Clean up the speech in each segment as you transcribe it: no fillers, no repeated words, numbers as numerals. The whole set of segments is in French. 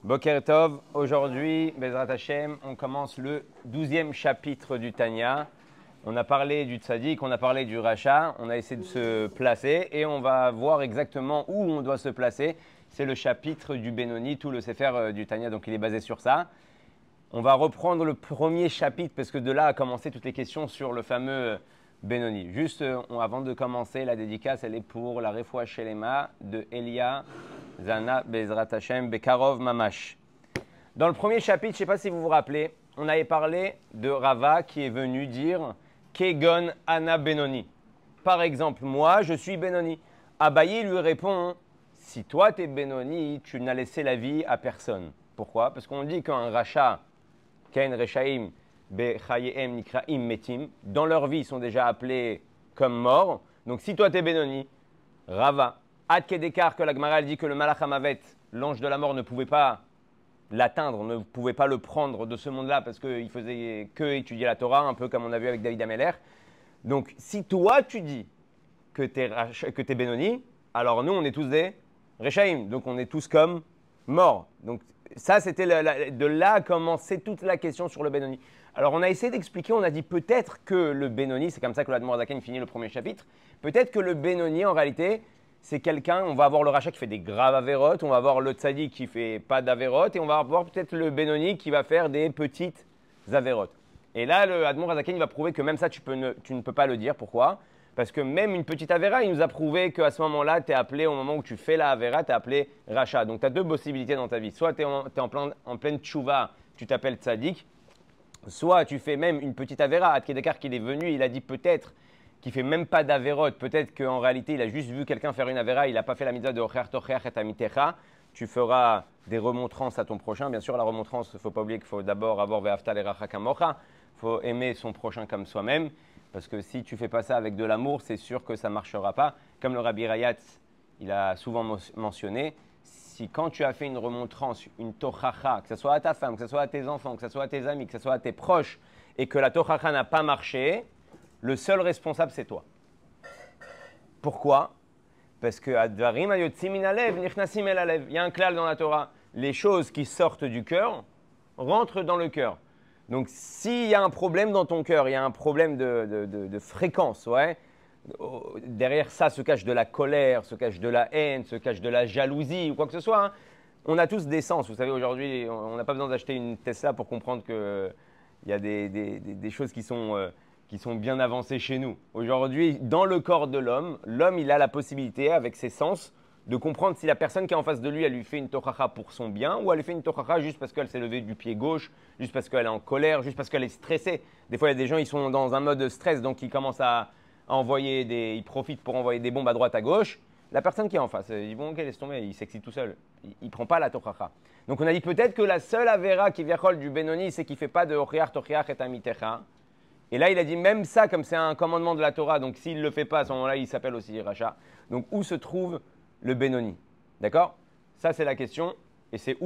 Boker Tov, aujourd'hui, Bezrat Hashem, on commence le 12e chapitre du Tanya. On a parlé du tzaddik, on a parlé du rachat, on a essayé de se placer et on va voir exactement où on doit se placer. C'est le chapitre du Benoni, tout le sefer du Tanya, donc il est basé sur ça. On va reprendre le premier chapitre parce que de là a commencé toutes les questions sur le fameux Benoni. Juste avant de commencer, la dédicace, elle est pour la Refoua Shelema de Elia Zana Bezrat Hashem Bekarov Mamash. Dans le premier chapitre, je ne sais pas si vous vous rappelez, on avait parlé de Rava qui est venu dire Kegon Ana Benoni. Par exemple, moi, je suis Benoni. Abaye lui répond si toi, tu es Benoni, tu n'as laissé la vie à personne. Pourquoi? Parce qu'on dit qu'un rachat, Kain Rechaim, Bechayehem Nikraim Metim, dans leur vie, ils sont déjà appelés comme morts. Donc si toi, tu es Benoni, Rava, Ad Kedekar, que la Gemara dit que le Malach Hamavet, l'ange de la mort, ne pouvait pas l'atteindre, ne pouvait pas le prendre de ce monde-là parce qu'il faisait que étudier la Torah, un peu comme on a vu avec David Ameller. Donc, si toi, tu dis que tu es Benoni, alors nous, on est tous des Rechaim. Donc, on est tous comme morts. Donc, ça, c'était de là a commencé toute la question sur le Benoni. Alors, on a essayé d'expliquer, on a dit peut-être que le Benoni, c'est comme ça que l'Admor Zaken finit le premier chapitre, peut-être que le Benoni, en réalité, c'est quelqu'un, on va avoir le rachat qui fait des graves avérotes, on va avoir le tzaddik qui fait pas d'avérotes, et on va avoir peut-être le Benoni qui va faire des petites avérotes. Et là, le Admor Hazaken va prouver que même ça, tu ne peux pas le dire. Pourquoi? Parce que même une petite avéra, il nous a prouvé qu'à ce moment-là, tu es appelé, au moment où tu fais la avéra, tu es appelé rachat. Donc tu as deux possibilités dans ta vie. Soit tu es en pleine tchouva, tu t'appelles tzaddik, soit tu fais même une petite avéra. Adkedekar qu'il est venu, il a dit peut-être qui fait même pas d'avérote, peut-être qu'en réalité, il a juste vu quelqu'un faire une avéra, il n'a pas fait la mitzvah de Ocher Tocher et Amitecha. Tu feras des remontrances à ton prochain. Bien sûr, la remontrance, il ne faut pas oublier qu'il faut d'abord avoir Ve'afta l'eracha kamocha. Il faut aimer son prochain comme soi-même. Parce que si tu ne fais pas ça avec de l'amour, c'est sûr que ça ne marchera pas. Comme le Rabbi Rayatz, il a souvent mentionné, si quand tu as fait une remontrance, une tochacha, que ce soit à ta femme, que ce soit à tes enfants, que ce soit à tes amis, que ce soit à tes proches, et que la tochacha n'a pas marché, le seul responsable, c'est toi. Pourquoi? Parce que il y a un klal dans la Torah. Les choses qui sortent du cœur rentrent dans le cœur. Donc, s'il y a un problème dans ton cœur, il y a un problème de fréquence, ouais, derrière ça se cache de la colère, se cache de la haine, se cache de la jalousie ou quoi que ce soit. Hein. On a tous des sens. Vous savez, aujourd'hui, on n'a pas besoin d'acheter une Tesla pour comprendre qu'il y a des choses qui sont bien avancées chez nous. Aujourd'hui, dans le corps de l'homme, il a la possibilité, avec ses sens, de comprendre si la personne qui est en face de lui, elle lui fait une tochacha pour son bien ou elle lui fait une tochacha juste parce qu'elle s'est levée du pied gauche, juste parce qu'elle est en colère, juste parce qu'elle est stressée. Des fois, il y a des gens, ils sont dans un mode stress, donc ils commencent à envoyer ils profitent pour envoyer des bombes à droite, à gauche. La personne qui est en face, ils vont, ok, laisse tomber, il s'excite tout seul. Il ne prend pas la tochacha. Donc on a dit peut-être que la seule avéra qui vient du Benoni, c'est qu'il ne fait pas de ochiach, tochiach et amitecha. Et là, il a dit même ça, comme c'est un commandement de la Torah, donc s'il ne le fait pas, à ce moment-là, il s'appelle aussi rachat. Donc où se trouve le Benoni? D'accord? Ça, c'est la question. Et c'est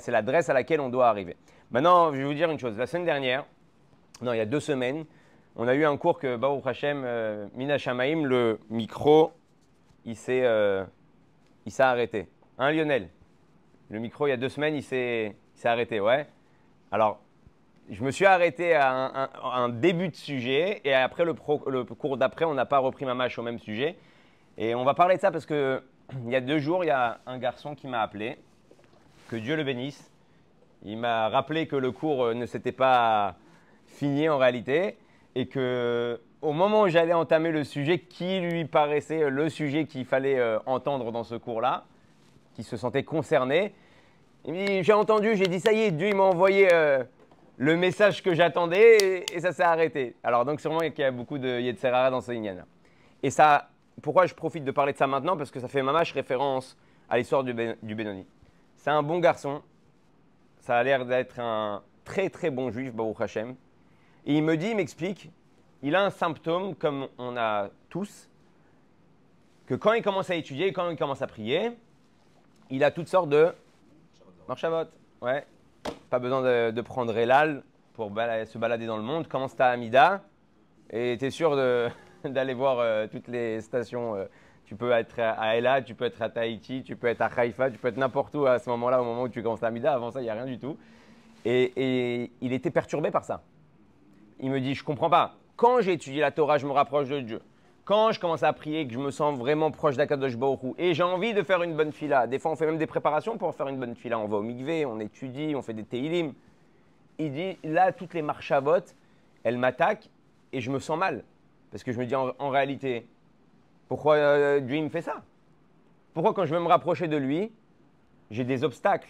c'est l'adresse à laquelle on doit arriver. Maintenant, je vais vous dire une chose. La semaine dernière, non, il y a 2 semaines, on a eu un cours que, Baruch Hashem, Mina Shamaim, le micro, il s'est arrêté. Hein, Lionel? Le micro, il y a 2 semaines, il s'est arrêté, ouais. Alors, je me suis arrêté à un début de sujet et après le cours d'après, on n'a pas repris ma mâche au même sujet. Et on va parler de ça parce que il y a 2 jours, il y a un garçon qui m'a appelé, que Dieu le bénisse. Il m'a rappelé que le cours ne s'était pas fini en réalité et que au moment où j'allais entamer le sujet qui lui paraissait le sujet qu'il fallait entendre dans ce cours-là, qui se sentait concerné, il me dit, j'ai entendu, j'ai dit ça y est, Dieu il m'a envoyé le message que j'attendais et ça s'est arrêté. Alors donc sûrement qu'il y a beaucoup de Yetzerara dans ce Inyan. Et ça, pourquoi je profite de parler de ça maintenant? Parce que ça fait mamache référence à l'histoire du Benoni. C'est un bon garçon, ça a l'air d'être un très très bon juif, Baruch Hashem. Et il m'explique, il a un symptôme comme on a tous, que quand il commence à étudier, quand il commence à prier, il a toutes sortes de marchavot. Ouais. Pas besoin de prendre Elal pour se balader dans le monde. Commence ta Amida et tu es sûr d'aller voir toutes les stations. Tu peux être à Eilat, tu peux être à Tahiti, tu peux être à Haïfa, tu peux être n'importe où à ce moment-là, au moment où tu commences la Mida. Avant ça, il n'y a rien du tout. Et il était perturbé par ça. Il me dit, je ne comprends pas. Quand j'ai étudié la Torah, je me rapproche de Dieu. Quand je commence à prier, que je me sens vraiment proche d'Akadosh Baruch Hu, et j'ai envie de faire une bonne fila. Des fois, on fait même des préparations pour faire une bonne fila. On va au mikvé, on étudie, on fait des teilim. Il dit, là, toutes les marchavot, elles m'attaquent et je me sens mal. Parce que je me dis, en réalité, pourquoi Dieu me fait ça? Pourquoi quand je veux me rapprocher de lui, j'ai des obstacles?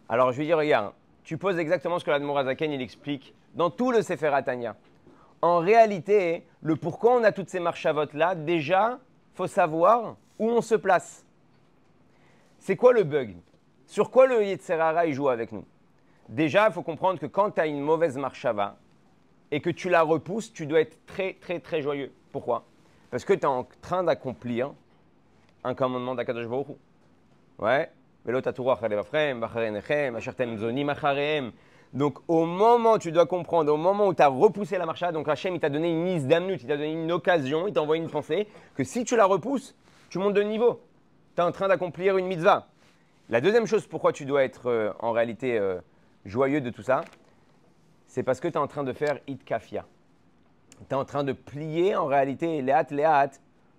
Alors, je lui dis, regarde, tu poses exactement ce que l'Admor Hazaken, il explique dans tout le Sefer HaTanya. En réalité, le pourquoi on a toutes ces marchavot-là, déjà, il faut savoir où on se place. C'est quoi le bug? Sur quoi le Yetzer Hara, il joue avec nous? Déjà, il faut comprendre que quand tu as une mauvaise marchava et que tu la repousses, tu dois être très, très, très joyeux. Pourquoi? Parce que tu es en train d'accomplir un commandement d'Akadosh Baruch Hu. Ouais. Donc, au moment, tu dois comprendre, au moment où tu as repoussé la marcha, donc Hachem, il t'a donné une mise d'amnut, il t'a donné une occasion, il t'a envoyé une pensée, que si tu la repousses, tu montes de niveau. Tu es en train d'accomplir une mitzvah. La deuxième chose, pourquoi tu dois être en réalité joyeux de tout ça, c'est parce que tu es en train de faire itkafia. Tu es en train de plier en réalité, léat,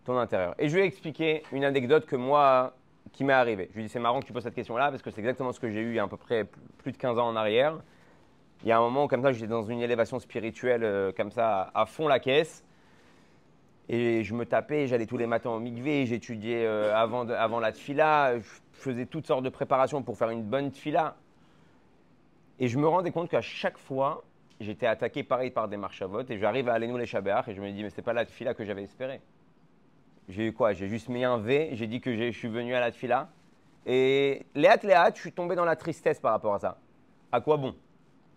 ton intérieur. Et je vais expliquer une anecdote que moi, qui m'est arrivée. Je lui dis, c'est marrant que tu poses cette question-là, parce que c'est exactement ce que j'ai eu il y a à peu près plus de 15 ans en arrière. Il y a un moment où, comme ça, j'étais dans une élévation spirituelle, comme ça, à fond la caisse. Et je me tapais, j'allais tous les matins au mikvé, j'étudiais avant la tfila, je faisais toutes sortes de préparations pour faire une bonne tfila. Et je me rendais compte qu'à chaque fois, j'étais attaqué pareil par des marchavot et j'arrive à Aleinu les Shabbat et je me dis, mais c'est pas la tfila que j'avais espéré. J'ai eu quoi? J'ai juste mis un V, j'ai dit que je suis venu à la tfila. Et léat, je suis tombé dans la tristesse par rapport à ça. À quoi bon?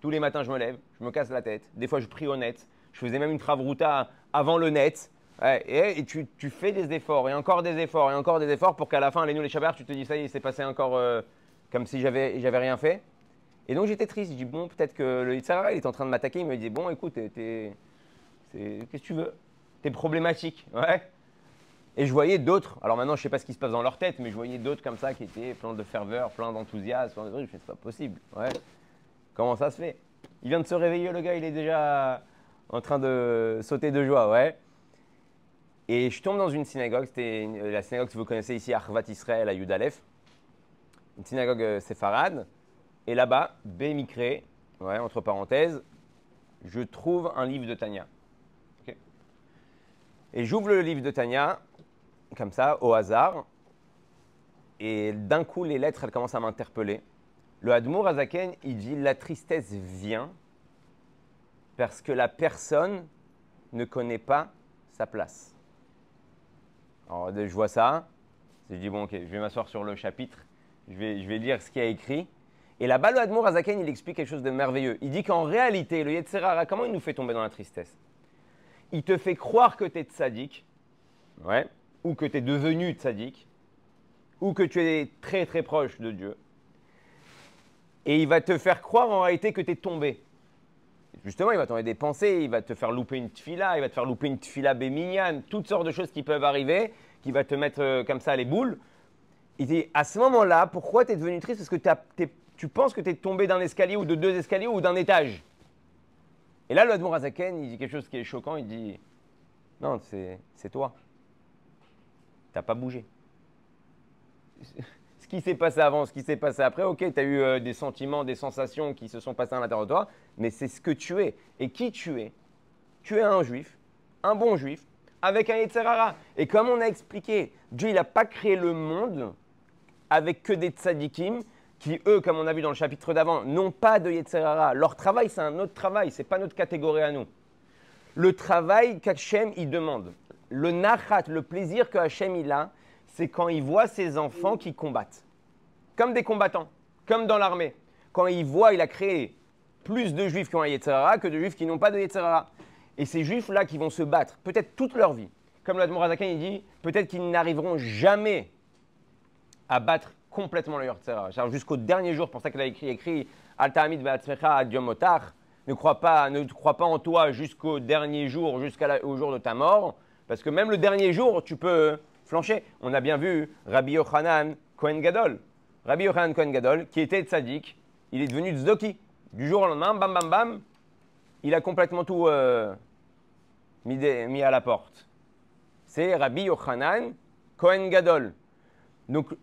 Tous les matins, je me lève, je me casse la tête. Des fois, je prie au net. Je faisais même une travruta avant le net. Ouais, et tu fais des efforts, et encore des efforts, et encore des efforts pour qu'à la fin, Aleinu les Shabbat, tu te dis, ça y est, c'est passé encore comme si j'avais rien fait. Et donc, j'étais triste. Je dis, bon, peut-être que le Yetzer Hara, il est en train de m'attaquer. Il me dit, bon, écoute, qu'est-ce que tu veux? T'es problématique. Ouais. Et je voyais d'autres, alors maintenant je ne sais pas ce qui se passe dans leur tête, mais je voyais d'autres comme ça qui étaient pleins de ferveur, pleins d'enthousiasme, plein de trucs. Je me dis, c'est pas possible. Ouais. Comment ça se fait? Il vient de se réveiller, le gars, il est déjà en train de sauter de joie. Ouais. Et je tombe dans une synagogue, c'était la synagogue que vous connaissez ici, Arvat Israël à Yud Aleph, une synagogue séfarade. Et là-bas, Bémikré, ouais, entre parenthèses, je trouve un livre de Tanya. Okay. Et j'ouvre le livre de Tanya, comme ça, au hasard. Et d'un coup, les lettres, elles commencent à m'interpeller. Le Admour Hazaken, il dit, la tristesse vient parce que la personne ne connaît pas sa place. Alors, je vois ça. Je dis, bon, ok, je vais m'asseoir sur le chapitre. Je vais lire ce qu'il y a écrit. Et là-bas, le Admour Hazaken, il explique quelque chose de merveilleux. Il dit qu'en réalité, le Yetzer Hara, comment il nous fait tomber dans la tristesse? Il te fait croire que tu es tzaddik, ouais, ou que tu es devenu tzaddik, ou que tu es très très proche de Dieu. Et il va te faire croire en réalité que tu es tombé. Justement, il va t'envoyer des pensées, il va te faire louper une tfila, il va te faire louper une tfila béminyan, toutes sortes de choses qui peuvent arriver, qui va te mettre comme ça les boules. Il dit, à ce moment-là, pourquoi tu es devenu triste? Parce que tu penses que tu es tombé d'un escalier ou de 2 escaliers ou d'un étage. Et là, le Admour Hazaken, il dit quelque chose qui est choquant, il dit, non, c'est toi. Tu n'as pas bougé. Ce qui s'est passé avant, ce qui s'est passé après, ok, tu as eu des sentiments, des sensations qui se sont passées à l'intérieur de toi, mais c'est ce que tu es. Et qui tu es? Tu es un juif, un bon juif, avec un Yetzer Hara. Et comme on a expliqué, Dieu, il n'a pas créé le monde avec que des tzadikim qui, eux, comme on a vu dans le chapitre d'avant, n'ont pas de Yetzer Hara. Leur travail, c'est un autre travail, ce n'est pas notre catégorie à nous. Le travail qu'Hachem, il demande, le nachat, le plaisir que Hachem, il a, c'est quand il voit ses enfants qui combattent. Comme des combattants, comme dans l'armée. Quand il voit, il a créé plus de juifs qui ont un Yetzer Hara que de juifs qui n'ont pas de Yetzer Hara. Et ces juifs-là qui vont se battre, peut-être toute leur vie, comme l'Admour Hazaken, il dit, peut-être qu'ils n'arriveront jamais à battre complètement le Yetzer Hara. Jusqu'au dernier jour, pour ça qu'il a écrit Al Ta'amid Be'atzmecha Ad Yom Motar, ne crois pas en toi jusqu'au dernier jour, jusqu'au jour de ta mort, parce que même le dernier jour, flancher. On a bien vu Rabbi Yochanan Kohen Gadol. Rabbi Yochanan Kohen Gadol, qui était tzaddik, il est devenu tzdoki. Du jour au lendemain, bam, bam, bam, il a complètement tout mis à la porte. C'est Rabbi Yochanan Kohen Gadol. Donc,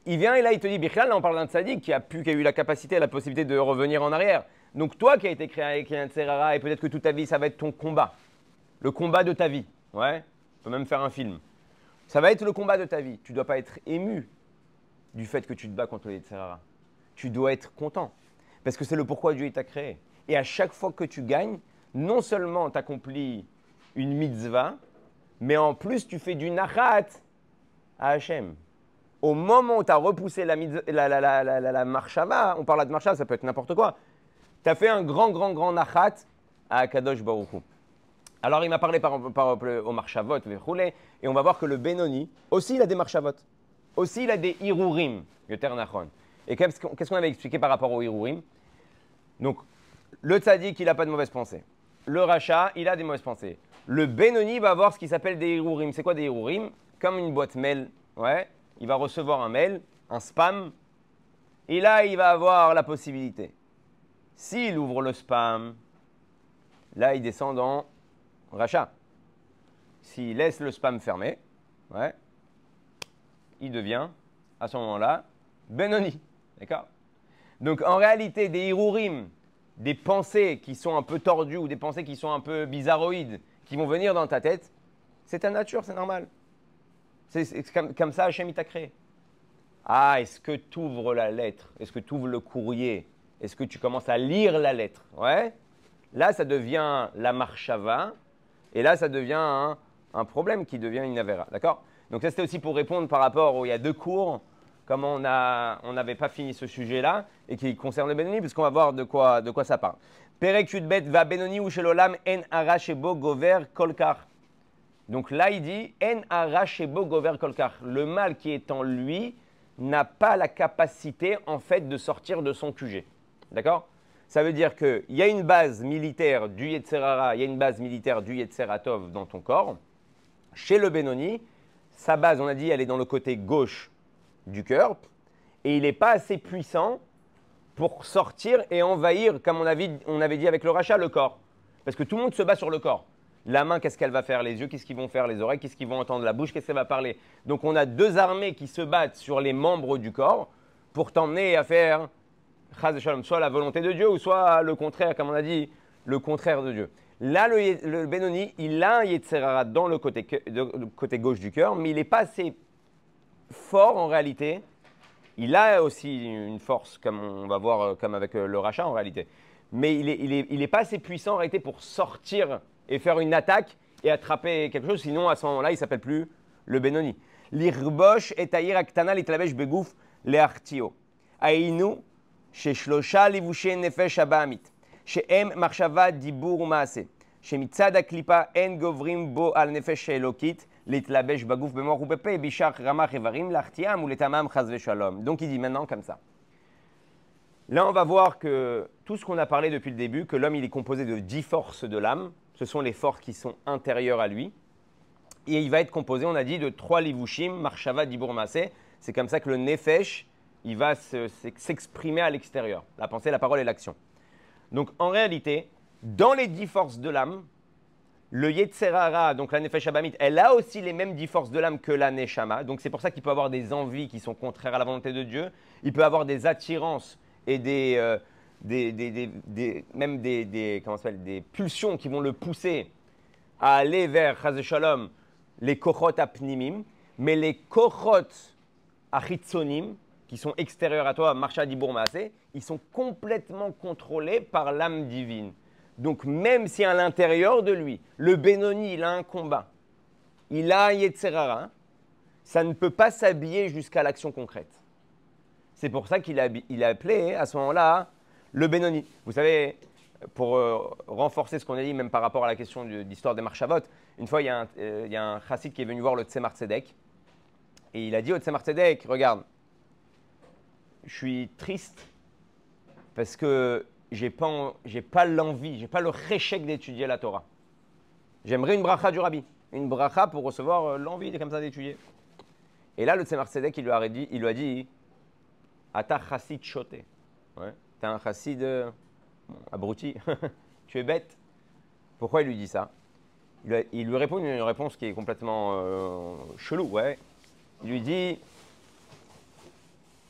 il vient et là, il te dit, Bichlal, là, on parle d'un tzaddik qui a eu la capacité, la possibilité de revenir en arrière. Donc, toi qui as été créé avec un Tserara, et peut-être que toute ta vie, ça va être ton combat. Le combat de ta vie. Ouais, on peut même faire un film. Ça va être le combat de ta vie. Tu ne dois pas être ému du fait que tu te bats contre les Tserara. Tu dois être content. Parce que c'est le pourquoi Dieu t'a créé. Et à chaque fois que tu gagnes, non seulement tu accomplis une mitzvah, mais en plus, tu fais du nachat à Hachem. Au moment où tu as repoussé la marshava, on parle de marshava, ça peut être n'importe quoi, tu as fait un grand nachat à Akadosh Baruch Hu. Alors, il m'a parlé par exemple au marshavot, et on va voir que le Benoni, aussi, il a des marshavot. Aussi, il a des irurim, yoter nachon. Et qu'est-ce qu'on avait expliqué par rapport aux irurim? Donc, le tzaddik, il n'a pas de mauvaise pensée. Le rachat, il a des mauvaises pensées. Le Benoni va avoir ce qui s'appelle des irurim. C'est quoi des irurim? Comme une boîte mail, ouais. Il va recevoir un mail, un spam, et là, il va avoir la possibilité. S'il ouvre le spam, là, il descend dans rachat. S'il laisse le spam fermé, ouais, il devient, à ce moment-là, Benoni. D'accord? Donc, en réalité, des irurim, des pensées qui sont un peu tordues ou des pensées qui sont un peu bizarroïdes, qui vont venir dans ta tête, c'est ta nature, c'est normal. C'est comme ça, Hachem, il t'a créé. Ah, est-ce que tu ouvres la lettre? Est-ce que tu ouvres le courrier? Est-ce que tu commences à lire la lettre? Ouais. Là, ça devient la marshava. Et là, ça devient un problème qui devient une avera. D'accord? Donc, ça, c'était aussi pour répondre par rapport où il y a deux cours, comme on n'avait pas fini ce sujet-là, et qui concerne le Benoni, puisqu'on va voir de quoi ça parle. Perek Yudbet va Benoni ou shelolam en arachebo gover kolkar. Donc là, il dit en arachebo gover kolkar. Le mal qui est en lui n'a pas la capacité, en fait, de sortir de son QG. D'accord? Ça veut dire qu'il y a une base militaire du Yetzerara, il y a une base militaire du Yetzeratov dans ton corps. Chez le Benoni, sa base, on a dit, elle est dans le côté gauche du cœur. Et il n'est pas assez puissant pour sortir et envahir, comme on avait dit avec le rachat, le corps. Parce que tout le monde se bat sur le corps. La main, qu'est-ce qu'elle va faire? Les yeux, qu'est-ce qu'ils vont faire? Les oreilles, qu'est-ce qu'ils vont entendre? La bouche, qu'est-ce qu'elle va parler? Donc, on a deux armées qui se battent sur les membres du corps pour t'emmener à faire soit la volonté de Dieu ou soit le contraire, comme on a dit, le contraire de Dieu. Là, le Benoni, il a un Yetzerara dans le côté gauche du cœur, mais il n'est pas assez fort en réalité. Il a aussi une force, comme on va voir, comme avec le rachat en réalité. Mais il n'est pas assez puissant en réalité pour sortir et faire une attaque et attraper quelque chose. Sinon, à ce moment-là, il ne s'appelle plus le Benoni. L'irbosh et taïr aktana litlavesh begouf leartio. Aïnu, chez shlosha livushe nefesh abaamit. Chez em marshava dibur umaase. Chez mitzad aklipa en govrim bo al nefesh elokit. Litlabesh bagouf bemor upepe bishach ramach evarim l'artiam ou letamam chaz veshalom. Donc il dit maintenant comme ça. Là, on va voir que tout ce qu'on a parlé depuis le début, que l'homme il est composé de 10 forces de l'âme. Ce sont les forces qui sont intérieures à lui. Et il va être composé, on a dit, de 3 livushim, marshava, dibur, maaseh. C'est comme ça que le nefesh, il va s'exprimer à l'extérieur. La pensée, la parole et l'action. Donc, en réalité, dans les 10 forces de l'âme, le Yetzerara, donc la nefesh abamit, elle a aussi les mêmes 10 forces de l'âme que la neshama. Donc, c'est pour ça qu'il peut avoir des envies qui sont contraires à la volonté de Dieu. Il peut avoir des attirances et même des pulsions qui vont le pousser à aller vers Chaz Shalom, les kochot apnimim, mais les kochot achitzonim, qui sont extérieurs à toi, marcha dibur maaseh, ils sont complètement contrôlés par l'âme divine. Donc même si à l'intérieur de lui, le Benoni, il a un combat, il a un Yetzerara, ça ne peut pas s'habiller jusqu'à l'action concrète. C'est pour ça qu'il a appelé à ce moment-là le Benoni. Vous savez, pour renforcer ce qu'on a dit, même par rapport à la question d'histoire des Marshavot, une fois, il y a un chassid qui est venu voir le Tzemar Tzedek. Et il a dit au Tzemar Tzedek, regarde, je suis triste parce que j'ai pas l'envie, j'ai pas le réchec d'étudier la Torah. J'aimerais une bracha du Rabbi. Une bracha pour recevoir l'envie comme ça d'étudier. Et là, le Tzemar Tzedek, il lui a dit Ata chassid choté. Ouais. Tu es un chassid abruti. Tu es bête. Pourquoi il lui dit ça? Il lui répond une réponse qui est complètement chelou. Ouais. Il lui dit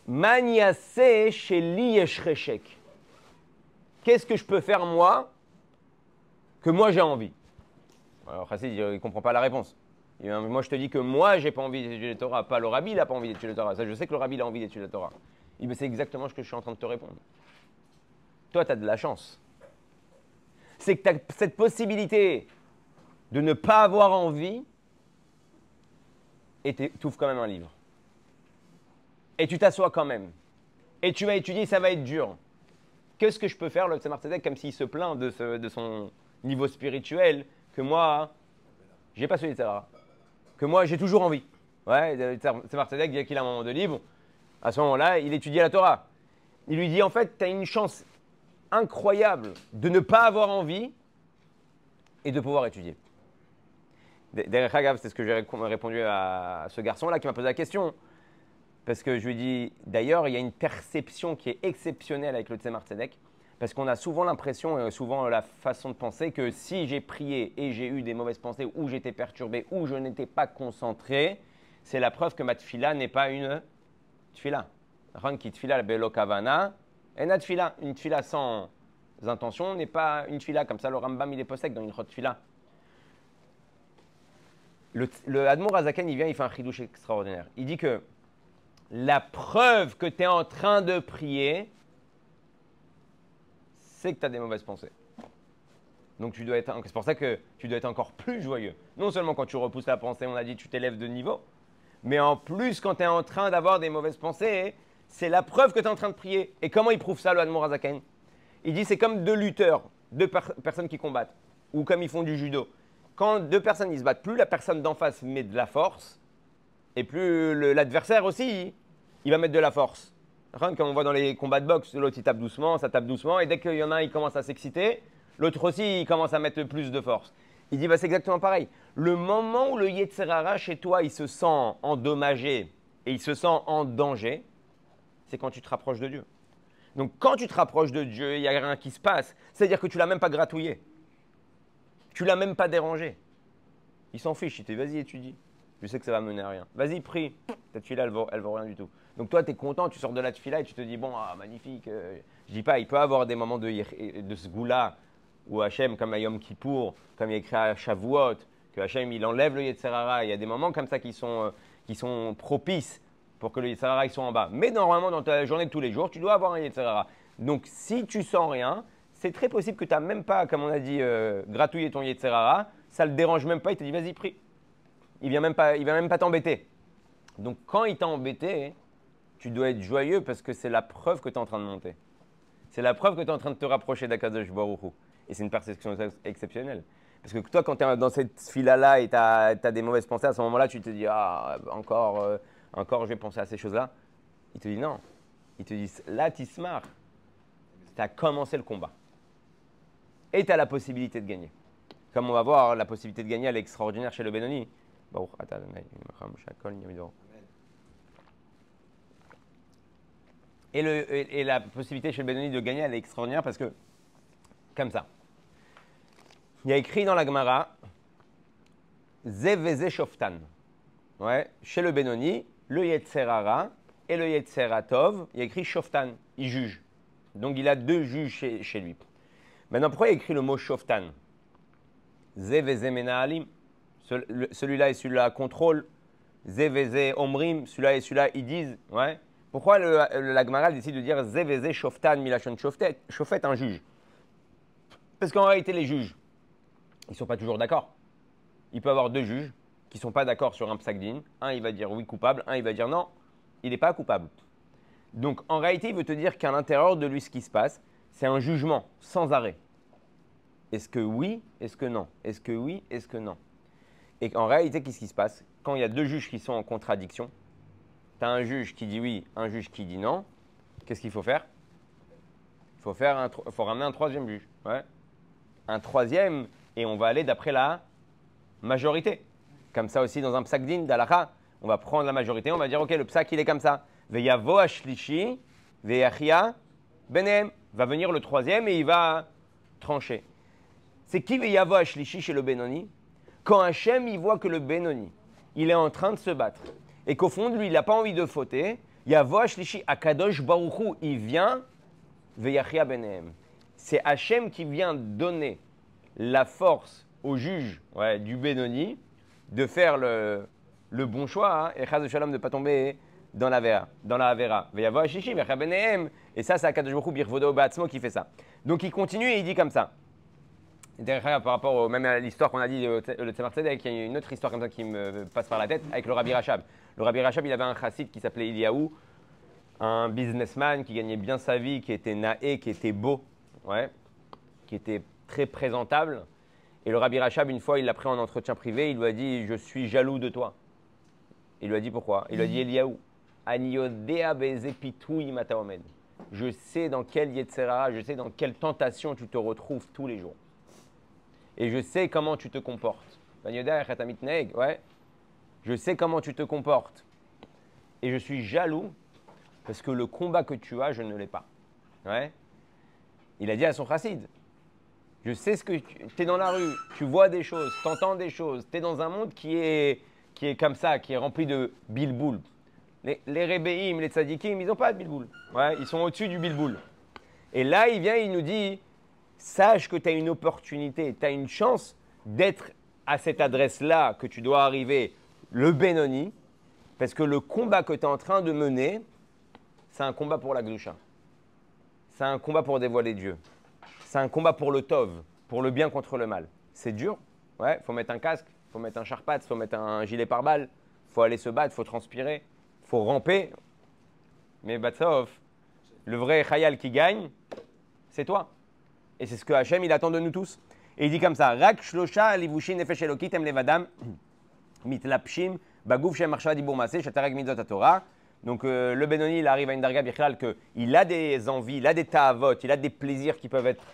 Maniase chez Lieshrekek. Qu'est-ce que je peux faire moi que moi j'ai envie? Alors Chassid, il ne comprend pas la réponse. Moi, je te dis que moi, j'ai pas envie d'étudier la Torah. Pas le rabbi, il n'a pas envie d'étudier la Torah. Ça, je sais que le rabbi, il a envie d'étudier la Torah. C'est exactement ce que je suis en train de te répondre. Toi, tu as de la chance. C'est que tu as cette possibilité de ne pas avoir envie et tu ouvres quand même un livre. Et tu t'assois quand même. Et tu vas étudier, ça va être dur. Qu'est-ce que je peux faire, le Tzemar Tzedek, comme s'il se plaint de son niveau spirituel, que moi, j'ai pas celui de Sarah. Que moi, j'ai toujours envie. Ouais, Tzemar Tzedek, dès qu'il a un moment de libre, à ce moment-là, il étudie la Torah. Il lui dit, en fait, tu as une chance incroyable de ne pas avoir envie et de pouvoir étudier. Derech Hagav, c'est ce que j'ai répondu à ce garçon-là qui m'a posé la question. Parce que je lui ai dit, d'ailleurs, il y a une perception qui est exceptionnelle avec le Tzemar Tzedek. Parce qu'on a souvent l'impression, souvent la façon de penser que si j'ai prié et j'ai eu des mauvaises pensées, ou j'étais perturbé, ou je n'étais pas concentré, c'est la preuve que ma tfila n'est pas une tfila. Ranki tfila belo kavana, et na tfila. Une tfila sans intention n'est pas une tfila. Comme ça, le Rambam, il est possède dans une chot tfila. Le Admor Azaken, il vient, il fait un chidouche extraordinaire. Il dit que la preuve que tu es en train de prier, c'est que tu as des mauvaises pensées. Donc c'est pour ça que tu dois être encore plus joyeux. Non seulement quand tu repousses la pensée, on a dit tu t'élèves de niveau, mais en plus quand tu es en train d'avoir des mauvaises pensées, c'est la preuve que tu es en train de prier. Et comment il prouve ça, le Admor Azaken? Il dit c'est comme deux lutteurs, deux personnes qui combattent, ou comme ils font du judo. Quand deux personnes ils se battent, plus la personne d'en face met de la force, et plus l'adversaire aussi, il va mettre de la force. Comme on voit dans les combats de boxe, l'autre il tape doucement, ça tape doucement, et dès qu'il y en a un, il commence à s'exciter, l'autre aussi, il commence à mettre plus de force. Il dit, bah, c'est exactement pareil. Le moment où le Yetzer Hara chez toi, il se sent endommagé et il se sent en danger, c'est quand tu te rapproches de Dieu. Donc quand tu te rapproches de Dieu, il n'y a rien qui se passe, c'est-à-dire que tu ne l'as même pas gratouillé. Tu ne l'as même pas dérangé. Il s'en fiche, il te dit, vas-y, étudie. Je sais que ça va mener à rien. Vas-y, prie. Ta tefila, elle vaut rien du tout. Donc toi, tu es content, tu sors de la tefila et tu te dis, bon, magnifique. Je dis pas, il peut avoir des moments de ce goût-là, où Hachem, comme à Yom Kippour, comme il y a écrit à Shavuot, que Hachem, il enlève le Yetzer Hara. Il y a des moments comme ça qui sont propices pour que le Yetzer Hara soit en bas. Mais normalement, dans ta journée de tous les jours, tu dois avoir un Yetzer Hara. Donc si tu sens rien, c'est très possible que tu n'as même pas, comme on a dit, gratouillé ton Yetzer Hara. Ça ne le dérange même pas, il te dit, vas-y, prie. Il ne va même pas t'embêter. Donc, quand il t'a embêté, tu dois être joyeux parce que c'est la preuve que tu es en train de monter. C'est la preuve que tu es en train de te rapprocher d'Akadosh Baruch Hu. Et c'est une perception exceptionnelle. Parce que toi, quand tu es dans cette fila-là et tu as des mauvaises pensées, à ce moment-là, tu te dis, encore, je vais penser à ces choses-là. Il te dit non. Il te dit, là, tu te marres. Tu as commencé le combat. Et tu as la possibilité de gagner. Comme on va voir, la possibilité de gagner, elle est extraordinaire chez le Benoni. Et la possibilité chez le Benoni de gagner, elle est extraordinaire parce que, comme ça, il y a écrit dans la Gemara, Zeveze Shoftan. Ouais, chez le Benoni, le Yetzer Hara et le Yetzer Hatov, il y a écrit Shoftan, il juge. Donc il a deux juges chez lui. Maintenant, pourquoi il y a écrit le mot Shoftan? Zeveze Menaalim. Celui-là et celui-là contrôle. Zeveze Omrim, celui-là et celui-là, ils disent. Ouais. Pourquoi la Gemara décide de dire Zeveze Shoftan Milachon Shofet, un juge? Parce qu'en réalité, les juges, ils ne sont pas toujours d'accord. Il peut y avoir deux juges qui ne sont pas d'accord sur un psakdin. Un, il va dire oui, coupable. Un, il va dire non, il n'est pas coupable. Donc, en réalité, il veut te dire qu'à l'intérieur de lui, ce qui se passe, c'est un jugement sans arrêt. Est-ce que oui? Est-ce que non? Est-ce que oui? Est-ce que non? Et en réalité, qu'est-ce qui se passe? Quand il y a deux juges qui sont en contradiction, tu as un juge qui dit oui, un juge qui dit non, qu'est-ce qu'il faut faire? Il faut ramener un troisième juge. Ouais. Un troisième, et on va aller d'après la majorité. Comme ça aussi, dans un psakdin d'Halakha, On va prendre la majorité, on va dire, ok, le psak, il est comme ça. Veyavo ashlishi, veyachia, benem. Va venir le troisième et il va trancher. C'est qui veyavo ashlishi chez le Benoni? Quand Hachem, il voit que le Benoni, il est en train de se battre et qu'au fond de lui, il n'a pas envie de fauter, Yavo ashlishi akadosh baruchu, il vient, veyachia benem. C'est Hachem qui vient donner la force au juge du Benoni de faire le bon choix, et chas de shalom de ne pas tomber dans la Avera. Et ça, c'est Akadosh Baruch Hu Birvodo Ba'atzmo qui fait ça. Donc il continue et il dit comme ça. Par rapport même à l'histoire qu'on a dit, le Tzemar Tzedek, il y a une autre histoire comme ça qui me passe par la tête avec le Rabbi Rachab. Le Rabbi Rachab, il avait un chassid qui s'appelait Eliaou, un businessman qui gagnait bien sa vie, qui était naé, qui était beau, qui était très présentable. Et le Rabbi Rachab, une fois, il l'a pris en entretien privé, il lui a dit « Je suis jaloux de toi ». Il lui a dit pourquoi? Il lui a dit « Eliaou, Aniodea bezepitoui mataomed ». Je sais dans quel Yetzerara, je sais dans quelle tentation tu te retrouves tous les jours. Et je sais comment tu te comportes. Je sais comment tu te comportes. Et je suis jaloux parce que le combat que tu as, je ne l'ai pas. Il a dit à son chassid, je sais ce que tu es dans la rue, tu vois des choses, tu entends des choses, tu es dans un monde qui est comme ça, qui est rempli de bilboul. Les rébéim, les tzadikim, ils n'ont pas de bilboul. Ils sont au-dessus du bilboul. Et là, il vient, il nous dit, sache que tu as une opportunité, tu as une chance d'être à cette adresse-là que tu dois arriver, le Benoni, parce que le combat que tu es en train de mener, c'est un combat pour la Gdusha. C'est un combat pour dévoiler Dieu. C'est un combat pour le Tov, pour le bien contre le mal. C'est dur, faut mettre un casque, faut mettre un charpat, faut mettre un gilet pare-balles, faut aller se battre, faut transpirer, faut ramper. Mais Batsov, le vrai Chayal qui gagne, c'est toi. Et c'est ce que Hachem, il attend de nous tous. Et il dit comme ça, Rak shlosha livushin nefesh elokit em levadam mitlapshim baguf shem marshava dibur maseh shatareg mitzvot haTorah. Donc le Benoni, il arrive à une darga bichlal qu'il a des envies, il a des ta'avot, il a des plaisirs qui peuvent être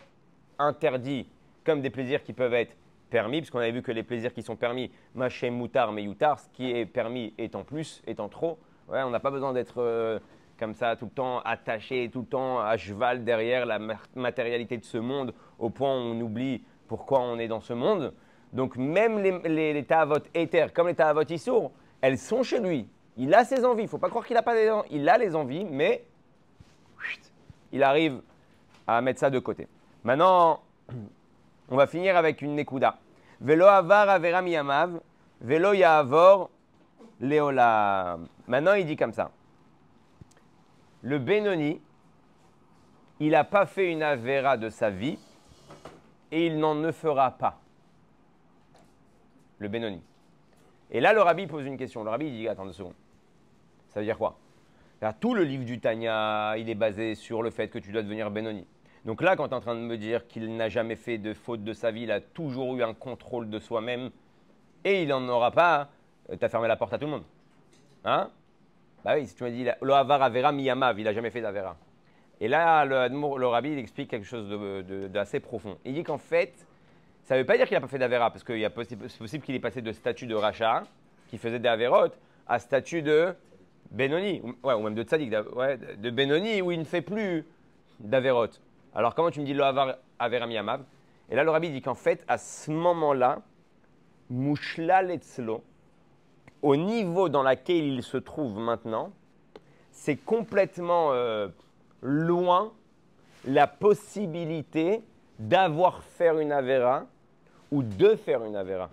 interdits comme des plaisirs qui peuvent être permis, puisqu'on avait vu que les plaisirs qui sont permis, machem moutar meyutar, ce qui est permis étant plus, étant trop. On n'a pas besoin d'être comme ça tout le temps attaché, tout le temps à cheval derrière la matérialité de ce monde, au point où on oublie pourquoi on est dans ce monde. Donc même les ta'avot éthers, comme les ta'avot issour, elles sont chez lui. Il a ses envies. Il ne faut pas croire qu'il n'a pas des envies. Il a les envies, mais il arrive à mettre ça de côté. Maintenant, on va finir avec une nekuda. Velo avar avera miyamav, velo yaavor leolam. Maintenant, il dit comme ça. Le Benoni, il n'a pas fait une avera de sa vie et il n'en ne fera pas. Le Benoni. Et là, le rabbi pose une question. Le rabbi dit, attends 2 secondes. Ça veut dire quoi? Là, tout le livre du Tanya, il est basé sur le fait que tu dois devenir Benoni. Donc là, quand tu es en train de me dire qu'il n'a jamais fait de faute de sa vie, il a toujours eu un contrôle de soi-même et il n'en aura pas, tu as fermé la porte à tout le monde. Bah oui, si tu m'as dit, lo avar avera miyamav, il n'a jamais fait d'avera. Et là, le rabbi, il explique quelque chose d'assez profond. Il dit qu'en fait, ça ne veut pas dire qu'il n'a pas fait d'avera, parce qu'il c'est possible qu'il ait passé de statut de rachat, qui faisait des avérotes, à statut de Benoni, ou même de tzaddik, de Benoni, où il ne fait plus d'avérotes. Alors comment tu me dis lo avar avera miyamav? Et là, le rabbi dit qu'en fait, à ce moment-là, mushla etzlo, au niveau dans lequel il se trouve maintenant, c'est complètement loin la possibilité d'avoir fait une avéra ou de faire une avéra.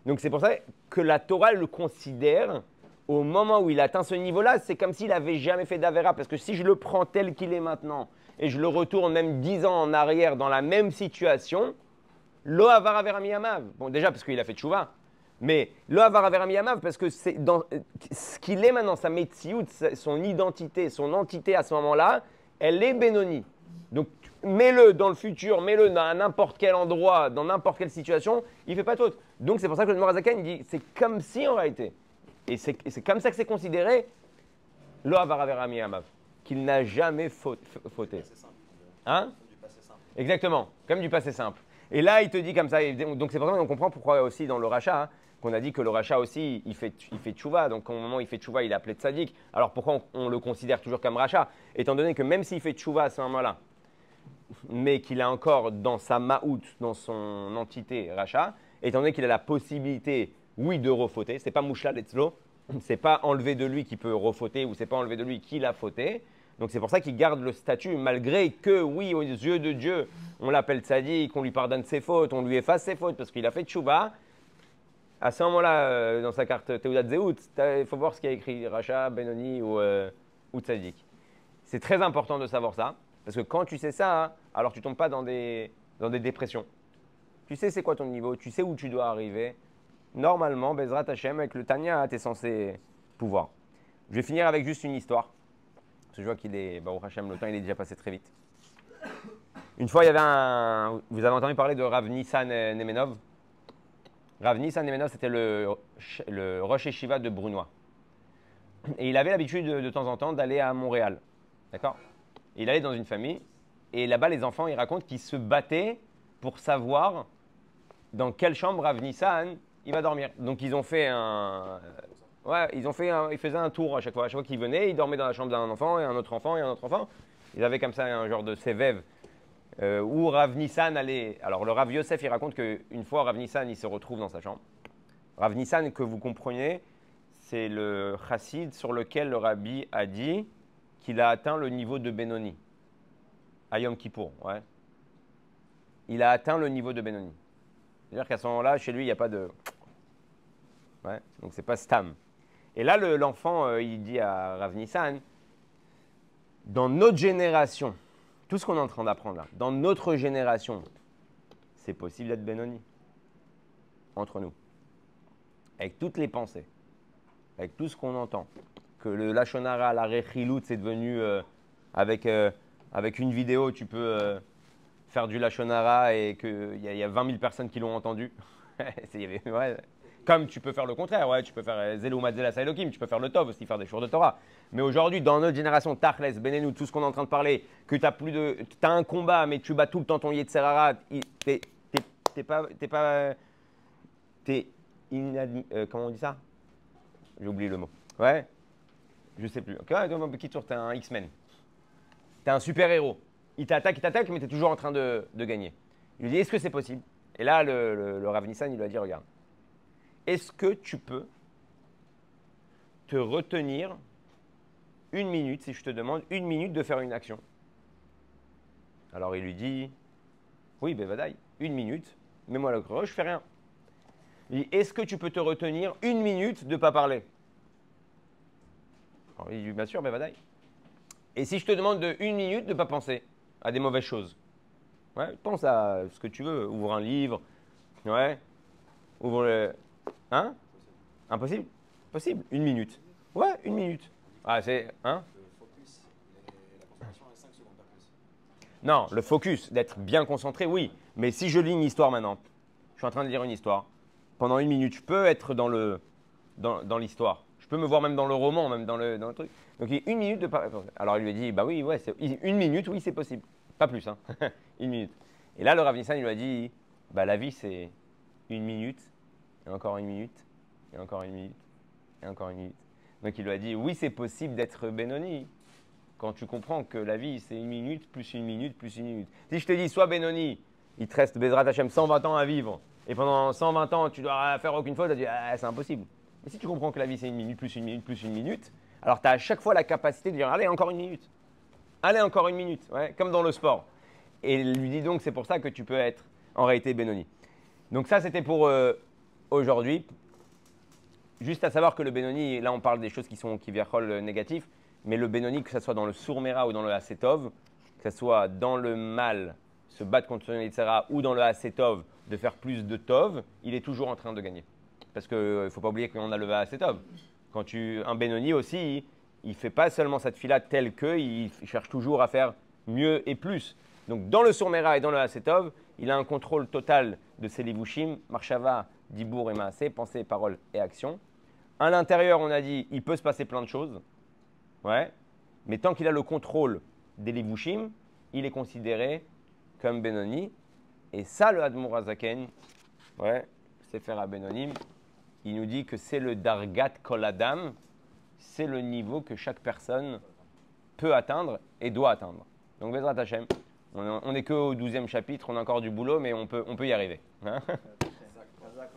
Donc c'est pour ça que la Torah le considère, au moment où il atteint ce niveau-là, c'est comme s'il n'avait jamais fait d'avéra. Parce que si je le prends tel qu'il est maintenant et je le retourne même 10 ans en arrière dans la même situation, lo avar avera miyamav. Bon, déjà parce qu'il a fait tchouva, mais lo avar avera miyamav parce que c'est dans ce qu'il est maintenant, sa metsiout, son identité, son entité à ce moment-là, elle est Benoni. Donc mets-le dans le futur, mets-le dans n'importe quel endroit, dans n'importe quelle situation, il ne fait pas de faute. Donc c'est pour ça que le Morazakan dit c'est comme si en réalité. Et c'est comme ça que c'est considéré lo avar avera miyamav, qu'il n'a jamais fauté. Hein? Du passé simple. Exactement, comme du passé simple. Et là, il te dit comme ça. Donc c'est pour ça qu'on comprend pourquoi aussi dans le rachat, qu'on a dit que le rachat aussi, il fait tchouva. Donc, au moment où il fait tchouva, il est appelé tzadik. Alors, pourquoi on le considère toujours comme rachat? Étant donné que même s'il fait tchouva à ce moment-là, mais qu'il a encore dans sa ma'out, dans son entité rachat, étant donné qu'il a la possibilité, oui, de refauter, c'est pas mouchla letzlo, c'est pas enlevé de lui qui peut refauter ou c'est pas enlevé de lui qu'il a fauté. Donc c'est pour ça qu'il garde le statut malgré que, oui, aux yeux de Dieu, on l'appelle tzaddik, qu'on lui pardonne ses fautes, on lui efface ses fautes parce qu'il a fait tchouva. À ce moment-là, dans sa carte Teudat Zéhout, il faut voir ce qu'il y a écrit, rachat, Benoni ou tzaddik. C'est très important de savoir ça. Parce que quand tu sais ça, hein, alors tu ne tombes pas dans des dépressions. Tu sais c'est quoi ton niveau, tu sais où tu dois arriver. Normalement, Bezrat Hashem, avec le Tanya, tu es censé pouvoir. Je vais finir avec juste une histoire. Parce que je vois qu'il est, Baruch Hashem, le temps il est déjà passé très vite. Une fois, il y avait vous avez entendu parler de Rav Nissan Nemenov. Rav Nissan Nemenov, c'était le Rosh Yeshiva de Brunois. Et il avait l'habitude de temps en temps d'aller à Montréal. D'accord? Il allait dans une famille et là-bas, les enfants, ils racontent qu'ils se battaient pour savoir dans quelle chambre Rav Nissan il va dormir. Donc, ils ont fait ils faisaient un tour à chaque fois. À chaque fois qu'ils venaient, ils dormaient dans la chambre d'un enfant et un autre enfant et un autre enfant. Ils avaient comme ça un genre de sévève où Rav Nissan allait. Alors, le Rav Yosef, il raconte qu'une fois, Rav Nissan, il se retrouve dans sa chambre. Rav Nissan, que vous compreniez, c'est le chassid sur lequel le rabbi a dit qu'il a atteint le niveau de Benoni. À Yom Kippour, ouais. Il a atteint le niveau de Benoni. C'est-à-dire qu'à ce moment-là, chez lui, il n'y a pas de... Ouais, donc c'est pas Stam. Et là, l'enfant, il dit à Rav Nissan, dans notre génération, tout ce qu'on est en train d'apprendre là, dans notre génération, c'est possible d'être Benoni. Entre nous. Avec toutes les pensées. Avec tout ce qu'on entend. Que le Lashon Hara, la Rechilut, c'est devenu avec une vidéo, tu peux faire du Lashon Hara et qu'il y a 20 000 personnes qui l'ont entendu. Ouais. Comme tu peux faire le contraire, ouais, tu peux faire Zelo Matzela Sailokim, tu peux faire le Tov aussi, faire des jours de Torah. Mais aujourd'hui, dans notre génération, Tachles, Benenu, tout ce qu'on est en train de parler, que tu as un combat, mais tu bats tout le temps ton Yetzer Hara, comment on dit ça? J'ai oublié le mot. Ouais. Je sais plus. Ok, qui tourne, t'es un X-Men. T'es un super-héros. Il t'attaque, mais t'es toujours en train de gagner. Il lui dit, est-ce que c'est possible? Et là, le Rav Nissan, il lui a dit, regarde, est-ce que tu peux te retenir une minute, si je te demande une minute de faire une action? Alors il lui dit, oui, ben vadaï, une minute, mets-moi le creux, je fais rien. Il dit, est-ce que tu peux te retenir une minute de ne pas parler? Alors, il dit, bien sûr, ben vadaï. Et si je te demande de une minute de ne pas penser à des mauvaises choses? Ouais, pense à ce que tu veux, ouvre un livre, ouais, ouvre le... Hein? Impossible? Possible, une minute. Ouais, une minute. Ah, c'est... Hein? Le focus, la concentration est 5 secondes, pas plus. Non, le focus, d'être bien concentré, oui. Mais si je lis une histoire maintenant, je suis en train de lire une histoire, pendant une minute, je peux être dans l'histoire. Je peux me voir même dans le roman, même dans le truc. Donc, il y a une minute de pas... Alors, il lui a dit, bah oui, ouais, une minute, oui, c'est possible. Pas plus, hein. Une minute. Et là, le Rav Nissan, il lui a dit, bah la vie, c'est une minute, et encore une minute, et encore une minute, et encore une minute. Donc, il lui a dit, oui, c'est possible d'être Benoni. Quand tu comprends que la vie, c'est une minute, plus une minute, plus une minute. Si je te dis, sois Benoni, il te reste Bezrat Hashem 120 ans à vivre, et pendant 120 ans, tu dois faire aucune faute, tu dis, ah, c'est impossible. Mais si tu comprends que la vie, c'est une minute, plus une minute, plus une minute, alors tu as à chaque fois la capacité de dire, allez, encore une minute. Allez, encore une minute, ouais, comme dans le sport. Et il lui dit donc, c'est pour ça que tu peux être en réalité Benoni. Donc ça, c'était pour aujourd'hui. Juste à savoir que le Benoni, là on parle des choses qui viennent négatifs, mais le Benoni, que ce soit dans le Sourmera ou dans le Hasetov, que ce soit dans le mal, se battre contre son Yetzera, ou dans le Hasetov, de faire plus de Tov, il est toujours en train de gagner. Parce qu'il ne faut pas oublier qu'on a le Hasetov. Un Benoni aussi, il ne fait pas seulement cette fila telle qu'il cherche toujours à faire mieux et plus. Donc dans le Sourmera et dans le Hasetov, il a un contrôle total de ses livushim, marshava, dibour et maasé, pensée, parole et action. À l'intérieur, on a dit, il peut se passer plein de choses. Ouais. Mais tant qu'il a le contrôle des livushim, il est considéré comme Benoni. Et ça, le Admour Hazaken, ouais, c'est faire à Benonim. il nous dit que c'est le Dargat Koladam, c'est le niveau que chaque personne peut atteindre et doit atteindre. Donc, Bezrat Hashem, on n'est qu'au 12e chapitre, on a encore du boulot, mais on peut y arriver. Hein. Razak, Razak,